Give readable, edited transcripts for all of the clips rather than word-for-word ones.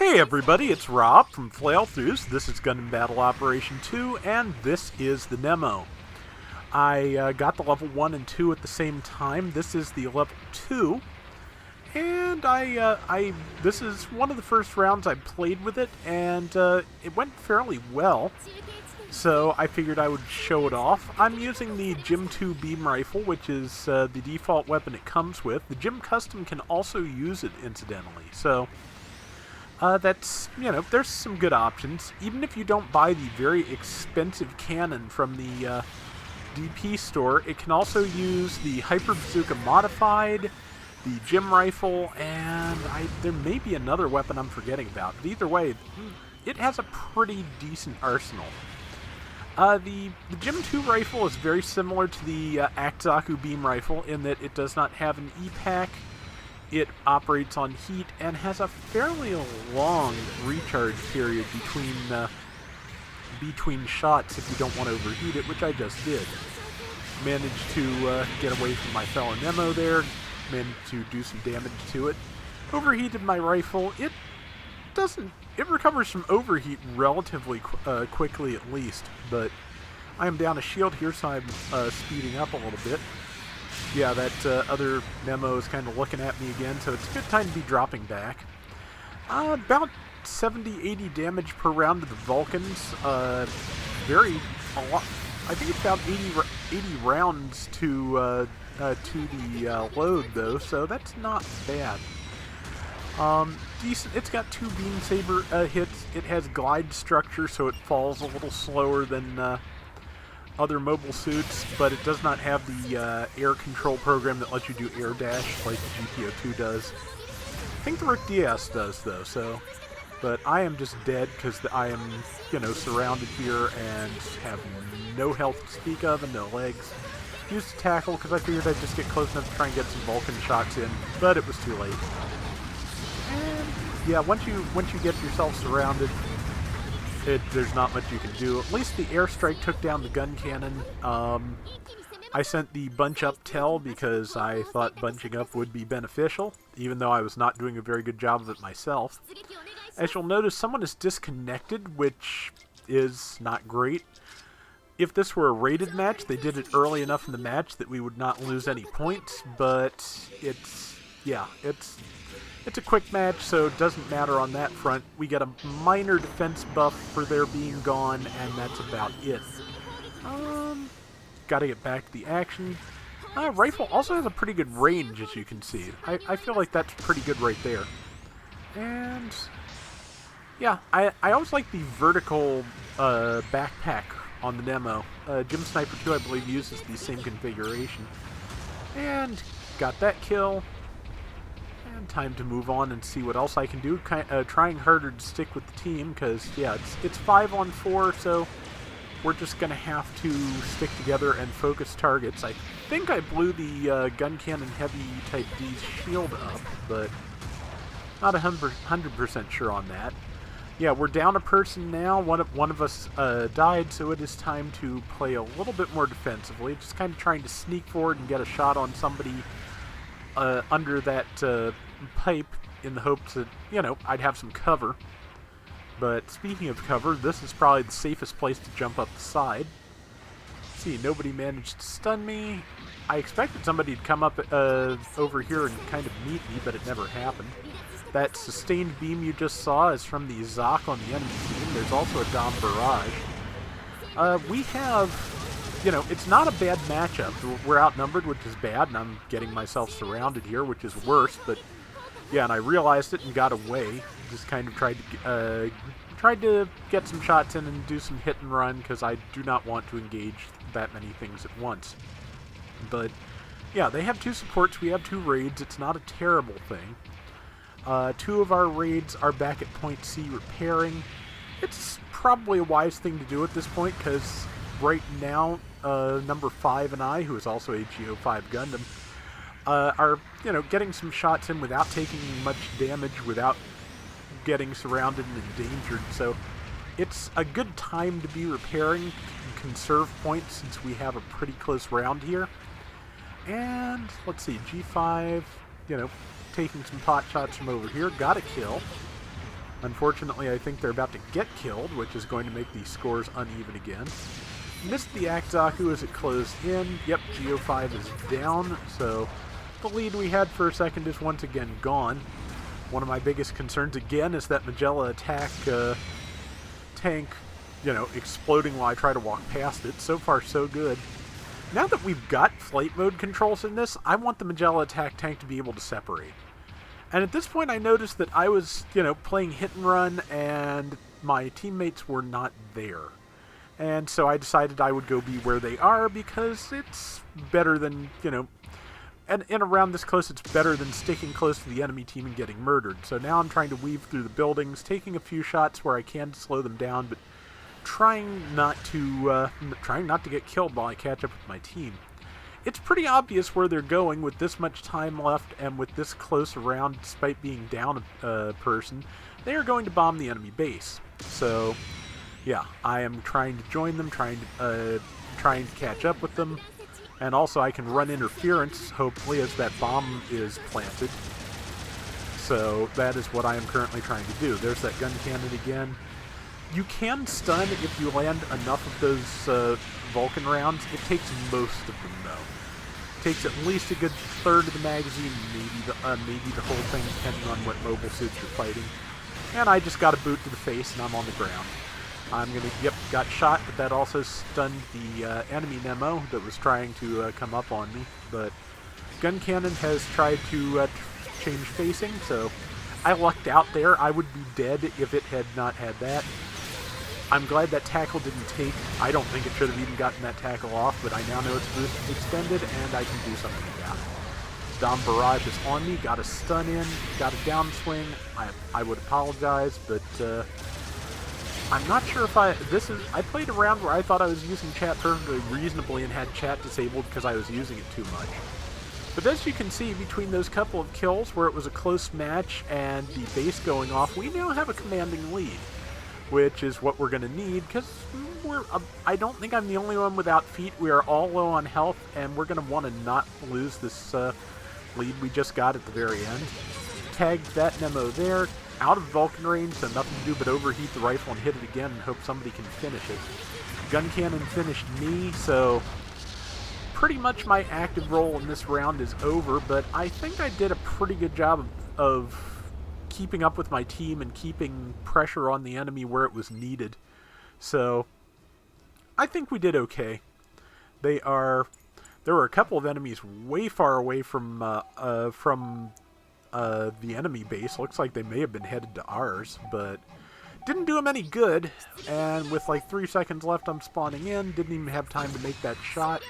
Hey everybody, it's Rob from Flailthroughs. This is Gundam Battle Operation 2, and this is the Nemo. I got the level 1 and 2 at the same time. This is the level 2, and this is one of the first rounds I played with it, and it went fairly well. So I figured I would show it off. I'm using the Gym 2 beam rifle, which is the default weapon it comes with. The Gym Custom can also use it, incidentally, so that's, there's some good options. Even if you don't buy the very expensive cannon from the DP store, it can also use the Hyper Bazooka Modified, the Gym Rifle, and there may be another weapon I'm forgetting about. But either way, it has a pretty decent arsenal. The Gym 2 rifle is very similar to the Akzaku beam rifle in that it does not have an E-Pack. It operates on heat and has a fairly long recharge period between shots if you don't want to overheat it, which I just did. Managed to get away from my fellow Nemo there, managed to do some damage to it. Overheated my rifle. It recovers from overheat relatively quickly at least, but I am down a shield here, so I'm speeding up a little bit. Yeah, that other Nemo is kind of looking at me again, so it's a good time to be dropping back. About 70-80 damage per round to the Vulcans. A lot. I think it's about 80 rounds to the load, though, so that's not bad. Decent. It's got 2 beam saber hits. It has glide structure, so it falls a little slower than other mobile suits, but it does not have the air control program that lets you do air dash like the GTO2 does. I think the Rook DS does, though, so... But I am just dead because I am, surrounded here and have no health to speak of and no legs. Used to tackle because I figured I'd just get close enough to try and get some Vulcan shots in, but it was too late. And yeah, once you get yourself surrounded, there's not much you can do. At least the airstrike took down the gun cannon. I sent the bunch up tell because I thought bunching up would be beneficial, even though I was not doing a very good job of it myself. As you'll notice, someone is disconnected, which is not great. If this were a rated match, they did it early enough in the match that we would not lose any points, but it's a quick match, so it doesn't matter on that front. We get a minor defense buff for their being gone, and that's about it. Gotta get back to the action. Rifle also has a pretty good range, as you can see. I feel like that's pretty good right there. And yeah, I always like the vertical backpack on the Nemo. Gym Sniper 2, I believe, uses the same configuration. And got that kill. And time to move on and see what else I can do. Trying harder to stick with the team, because, yeah, it's 5-on-4, so we're just going to have to stick together and focus targets. I think I blew the Gun Cannon Heavy Type D's shield up, but not 100% sure on that. Yeah, we're down a person now. One of us died, so it is time to play a little bit more defensively. Just kind of trying to sneak forward and get a shot on somebody under that pipe in the hopes that, I'd have some cover. But speaking of cover, this is probably the safest place to jump up the side. See, nobody managed to stun me. I expected somebody to come up over here and kind of meet me, but it never happened. That sustained beam you just saw is from the Zoc on the enemy team. There's also a Dom Barrage. We have, it's not a bad matchup. We're outnumbered, which is bad, and I'm getting myself surrounded here, which is worse, but yeah, and I realized it and got away. Just kind of tried to get some shots in and do some hit and run, because I do not want to engage that many things at once. But yeah, they have 2 supports, we have 2 raids. It's not a terrible thing. 2 of our raids are back at Point C repairing. It's probably a wise thing to do at this point, because right now, number 5 and I, who is also a GO5 Gundam, are, getting some shots in without taking much damage, without getting surrounded and endangered. So it's a good time to be repairing and conserve points since we have a pretty close round here. And let's see, G5, taking some pot shots from over here, got a kill. Unfortunately, I think they're about to get killed, which is going to make the scores uneven again. Missed the Akzaku as it closed in. Yep, Geo5 is down, so the lead we had for a second is once again gone. One of my biggest concerns again is that Magella attack tank, exploding while I try to walk past it. So far, so good. Now that we've got flight mode controls in this, I want the Magella attack tank to be able to separate. And at this point, I noticed that I was, playing hit and run, and my teammates were not there. And so I decided I would go be where they are, because it's better than, and around this close, it's better than sticking close to the enemy team and getting murdered. So now I'm trying to weave through the buildings, taking a few shots where I can to slow them down, but trying not to get killed while I catch up with my team. It's pretty obvious where they're going with this much time left and with this close around, despite being down a person. They are going to bomb the enemy base. So, yeah, I am trying to join them, trying to catch up with them, and also I can run interference, hopefully, as that bomb is planted. So that is what I am currently trying to do. There's that gun cannon again. You can stun if you land enough of those Vulcan rounds. It takes most of them, though. It takes at least a good third of the magazine, maybe the whole thing, depending on what mobile suits you're fighting. And I just got a boot to the face, and I'm on the ground. Got shot, but that also stunned the enemy Nemo that was trying to come up on me. But gun cannon has tried to change facing, so I lucked out there. I would be dead if it had not had that. I'm glad that tackle didn't take. I don't think it should have even gotten that tackle off, but I now know it's boost extended, and I can do something about it. Dom Barrage is on me, got a stun in, got a downswing. I would apologize, but I'm not sure if I played a round where I thought I was using chat perfectly reasonably and had chat disabled because I was using it too much. But as you can see, between those couple of kills where it was a close match and the base going off, we now have a commanding lead, which is what we're going to need, because I don't think I'm the only one without feet. We are all low on health, and we're going to want to not lose this lead we just got at the very end. Tagged that Nemo there, out of Vulcan range, so nothing to do but overheat the rifle and hit it again and hope somebody can finish it. Gun cannon finished me, so pretty much my active role in this round is over, but I think I did a pretty good job of keeping up with my team and keeping pressure on the enemy where it was needed. So I think we did okay. There were a couple of enemies way far away from the enemy base. Looks like they may have been headed to ours, but didn't do them any good. And with like 3 seconds left, I'm spawning in. Didn't even have time to make that shot.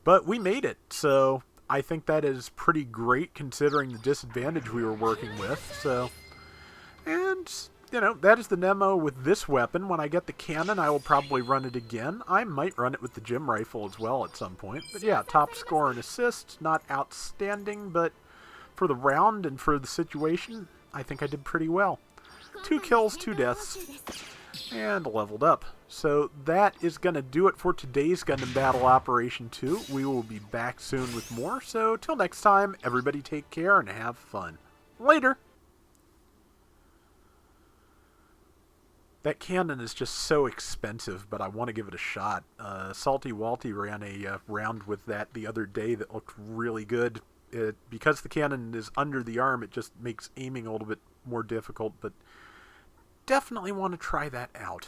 But we made it, so I think that is pretty great considering the disadvantage we were working with. So, and, that is the Nemo with this weapon. When I get the cannon, I will probably run it again. I might run it with the gym rifle as well at some point. But yeah, top score and assist, not outstanding, but for the round and for the situation, I think I did pretty well. 2 kills, 2 deaths, and leveled up. So that is going to do it for today's Gundam Battle Operation 2. We will be back soon with more, so till next time, everybody take care and have fun. Later! That cannon is just so expensive, but I want to give it a shot. Salty Walty ran a round with that the other day that looked really good. Because the cannon is under the arm, it just makes aiming a little bit more difficult, but definitely want to try that out.